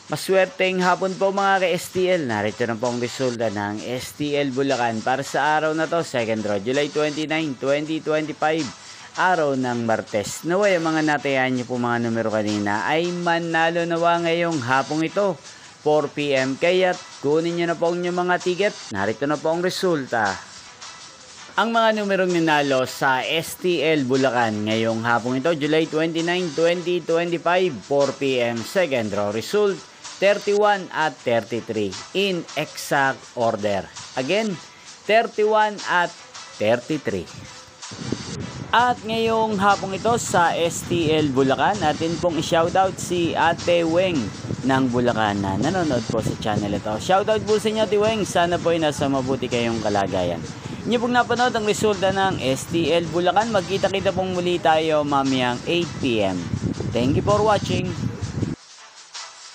Maswerteng hapon po mga ka-STL. Narito na po ang resulta ng STL Bulacan para sa araw na to, second draw, July 29, 2025. Araw ng Martes. Naway ang mga natayan nyo po mga numero kanina ay manalo nawa ngayong hapong ito, 4 PM. Kaya kunin nyo na po ang inyong mga ticket. Narito na po ang resulta. Ang mga numerong ninalo sa STL Bulacan ngayong hapong ito, July 29, 2025, 4 PM. Second draw result, 31 at 33 in exact order. Again, 31 at 33. At ngayong hapong ito sa STL Bulacan, natin pong i-shoutout si Ate Weng ng Bulacan na nanonood po sa channel ito. Shoutout po sa inyo, Ate Weng. Sana po ay nasa mabuti kayong kalagayan. Inyo pong napanood ang resulta ng STL Bulacan. Magkita-kita pong muli tayo mamayang 8 PM. Thank you for watching.